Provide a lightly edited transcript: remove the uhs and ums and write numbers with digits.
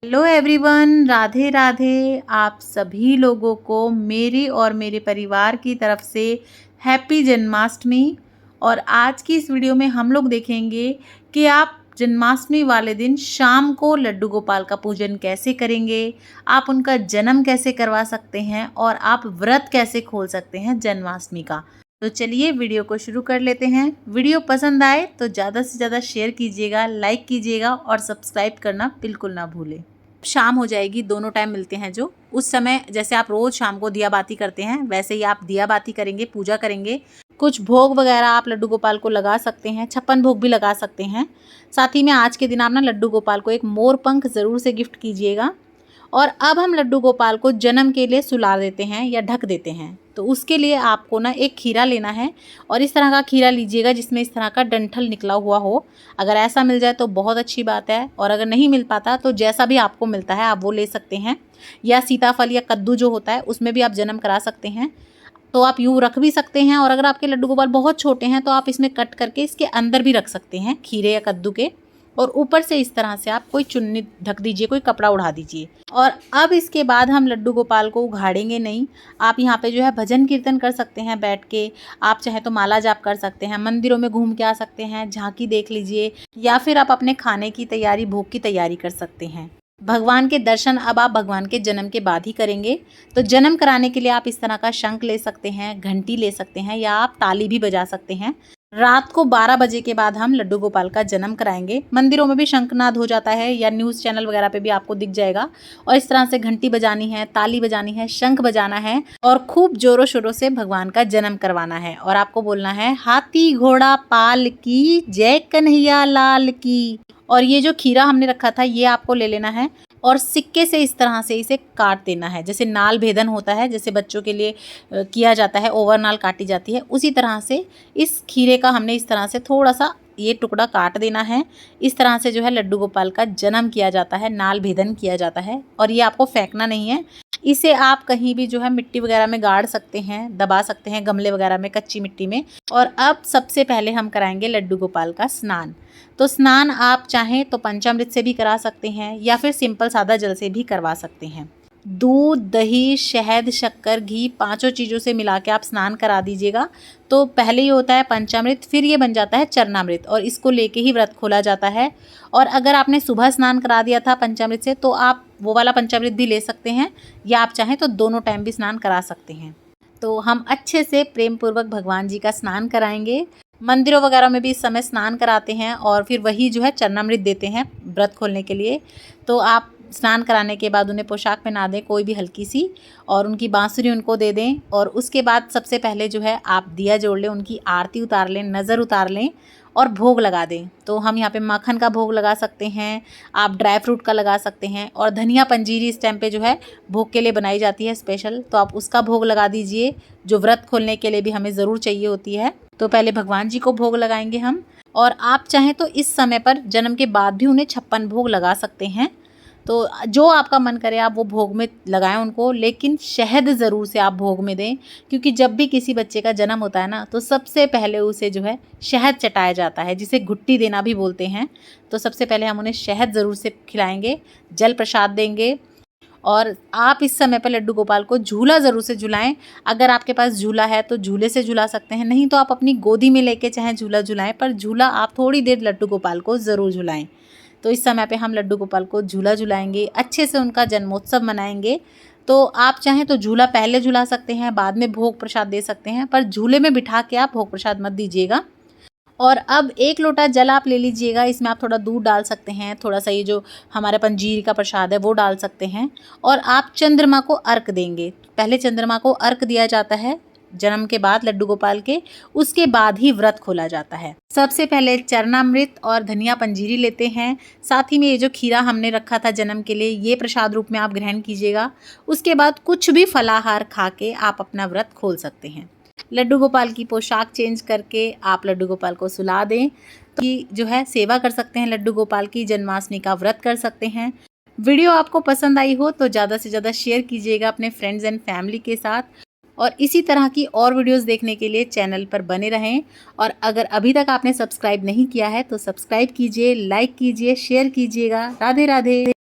Hello everyone, Radhe Radhe. आप सभी लोगों को मेरी और मेरे परिवार की तरफ से हैप्पी जन्माष्टमी। और आज की इस वीडियो में हम लोग देखेंगे कि आप जन्माष्टमी वाले दिन शाम को लड्डू गोपाल का पूजन कैसे करेंगे, आप उनका जन्म कैसे करवा सकते हैं और आप व्रत कैसे खोल सकते हैं जन्माष्टमी का। तो चलिए वीडियो को शुरू कर लेते हैं। वीडियो पसंद आए तो ज़्यादा से ज़्यादा शेयर कीजिएगा, लाइक कीजिएगा और सब्सक्राइब करना बिल्कुल ना भूलें। शाम हो जाएगी, दोनों टाइम मिलते हैं जो उस समय, जैसे आप रोज़ शाम को दिया बाती करते हैं वैसे ही आप दिया बाती करेंगे, पूजा करेंगे। कुछ भोग वगैरह आप लड्डू गोपाल को लगा सकते हैं, 56 भोग भी लगा सकते हैं। साथ ही में आज के दिन आप ना लड्डू गोपाल को एक मोर पंख ज़रूर से गिफ्ट कीजिएगा। और अब हम लड्डू गोपाल को जन्म के लिए सुला देते हैं या ढक देते हैं। तो उसके लिए आपको ना एक खीरा लेना है और इस तरह का खीरा लीजिएगा जिसमें इस तरह का डंठल निकला हुआ हो। अगर ऐसा मिल जाए तो बहुत अच्छी बात है, और अगर नहीं मिल पाता तो जैसा भी आपको मिलता है आप वो ले सकते हैं। या सीताफल या कद्दू जो होता है उसमें भी आप जन्म करा सकते हैं, तो आप यूँ रख भी सकते हैं। और अगर आपके लड्डू गोपाल बहुत छोटे हैं तो आप इसमें कट करके इसके अंदर भी रख सकते हैं, खीरे या कद्दू के। और ऊपर से इस तरह से आप कोई चुन्नी ढक दीजिए, कोई कपड़ा उड़ा दीजिए। और अब इसके बाद हम लड्डू गोपाल को उघाड़ेंगे नहीं। आप यहाँ पे जो है भजन कीर्तन कर सकते हैं बैठ के, आप चाहे तो माला जाप कर सकते हैं, मंदिरों में घूम के आ सकते हैं, झांकी देख लीजिए, या फिर आप अपने खाने की तैयारी, भोग की तैयारी कर सकते हैं। भगवान के दर्शन अब आप भगवान के जन्म के बाद ही करेंगे। तो जन्म कराने के लिए आप इस तरह का शंख ले सकते हैं, घंटी ले सकते हैं, या आप ताली भी बजा सकते हैं। रात को 12 बजे के बाद हम लड्डू गोपाल का जन्म कराएंगे। मंदिरों में भी शंखनाद हो जाता है या न्यूज़ चैनल वगैरह पे भी आपको दिख जाएगा। और इस तरह से घंटी बजानी है, ताली बजानी है, शंख बजाना है और खूब जोरों शोरों से भगवान का जन्म करवाना है। और आपको बोलना है, हाथी घोड़ा पाल की, जय कन्हैया लाल की। और ये जो खीरा हमने रखा था ये आपको ले लेना है और सिक्के से इस तरह से इसे काट देना है, जैसे नाल भेदन होता है, जैसे बच्चों के लिए किया जाता है, ओवर नाल काटी जाती है, उसी तरह से इस खीरे का हमने इस तरह से थोड़ा सा ये टुकड़ा काट देना है। इस तरह से जो है लड्डू गोपाल का जन्म किया जाता है, नाल भेदन किया जाता है। और ये आपको फेंकना नहीं है, इसे आप कहीं भी जो है मिट्टी वगैरह में गाड़ सकते हैं, दबा सकते हैं, गमले वगैरह में, कच्ची मिट्टी में। और अब सबसे पहले हम कराएंगे लड्डू गोपाल का स्नान। तो स्नान आप चाहें तो पंचामृत से भी करा सकते हैं या फिर सिंपल सादा जल से भी करवा सकते हैं। दूध, दही, शहद, शक्कर, घी, पांचों चीज़ों से मिला के आप स्नान करा दीजिएगा। तो पहले ही होता है पंचामृत, फिर ये बन जाता है चरणामृत, और इसको लेके ही व्रत खोला जाता है। और अगर आपने सुबह स्नान करा दिया था पंचामृत से तो आप वो वाला पंचामृत भी ले सकते हैं, या आप चाहें तो दोनों टाइम भी स्नान करा सकते हैं। तो हम अच्छे से प्रेम पूर्वक भगवान जी का स्नान कराएंगे। मंदिरों वगैरह में भी इस समय स्नान कराते हैं और फिर वही जो है चरणामृत देते हैं व्रत खोलने के लिए। तो आप स्नान कराने के बाद उन्हें पोशाक पहना दें कोई भी हल्की सी, और उनकी बांसुरी उनको दे दें। और उसके बाद सबसे पहले जो है आप दिया जोड़ लें, उनकी आरती उतार लें, नज़र उतार लें और भोग लगा दें। तो हम यहाँ पे माखन का भोग लगा सकते हैं, आप ड्राई फ्रूट का लगा सकते हैं, और धनिया पंजीरी इस टाइम पे जो है भोग के लिए बनाई जाती है स्पेशल, तो आप उसका भोग लगा दीजिए, जो व्रत खोलने के लिए भी हमें ज़रूर चाहिए होती है। तो पहले भगवान जी को भोग लगाएंगे हम, और आप चाहें तो इस समय पर जन्म के बाद भी उन्हें 56 भोग लगा सकते हैं। तो जो आपका मन करे आप वो भोग में लगाएं उनको, लेकिन शहद ज़रूर से आप भोग में दें, क्योंकि जब भी किसी बच्चे का जन्म होता है ना तो सबसे पहले उसे जो है शहद चटाया जाता है, जिसे घुट्टी देना भी बोलते हैं। तो सबसे पहले हम उन्हें शहद ज़रूर से खिलाएंगे, जल प्रसाद देंगे। और आप इस समय पर लड्डू गोपाल को झूला ज़रूर से झुलाएं। अगर आपके पास झूला है तो झूले से झुला सकते हैं, नहीं तो आप अपनी गोदी में लेके चाहे झूला झुलाएं, पर झूला आप थोड़ी देर लड्डू गोपाल को ज़रूर झुलाएं। तो इस समय पे हम लड्डू गोपाल को झूला झुलाएंगे, अच्छे से उनका जन्मोत्सव मनाएंगे। तो आप चाहें तो झूला पहले झुला सकते हैं, बाद में भोग प्रसाद दे सकते हैं, पर झूले में बिठा के आप भोग प्रसाद मत दीजिएगा। और अब 1 लोटा जल आप ले लीजिएगा, इसमें आप थोड़ा दूध डाल सकते हैं, थोड़ा सा ये जो हमारे पंजीरी का प्रसाद है वो डाल सकते हैं। और आप चंद्रमा को अर्घ देंगे। पहले चंद्रमा को अर्घ दिया जाता है जन्म के बाद लड्डू गोपाल के, उसके बाद ही व्रत खोला जाता है। सबसे पहले चरणामृत और धनिया पंजीरी लेते हैं, साथ ही में ये जो खीरा हमने रखा था जन्म के लिए ये प्रसाद रूप में आप ग्रहण कीजिएगा। उसके बाद कुछ भी फलाहार खा के आप अपना व्रत खोल सकते हैं। लड्डू गोपाल की पोशाक चेंज करके आप लड्डू गोपाल को सुला दें, कि जो है सेवा कर सकते हैं लड्डू गोपाल की, जन्माष्टमी का व्रत कर सकते हैं। वीडियो आपको पसंद आई हो तो ज़्यादा से ज़्यादा शेयर कीजिएगा अपने फ्रेंड्स एंड फैमिली के साथ, और इसी तरह की और वीडियोस देखने के लिए चैनल पर बने रहें। और अगर अभी तक आपने सब्सक्राइब नहीं किया है तो सब्सक्राइब कीजिए, लाइक कीजिए, शेयर कीजिएगा। राधे राधे।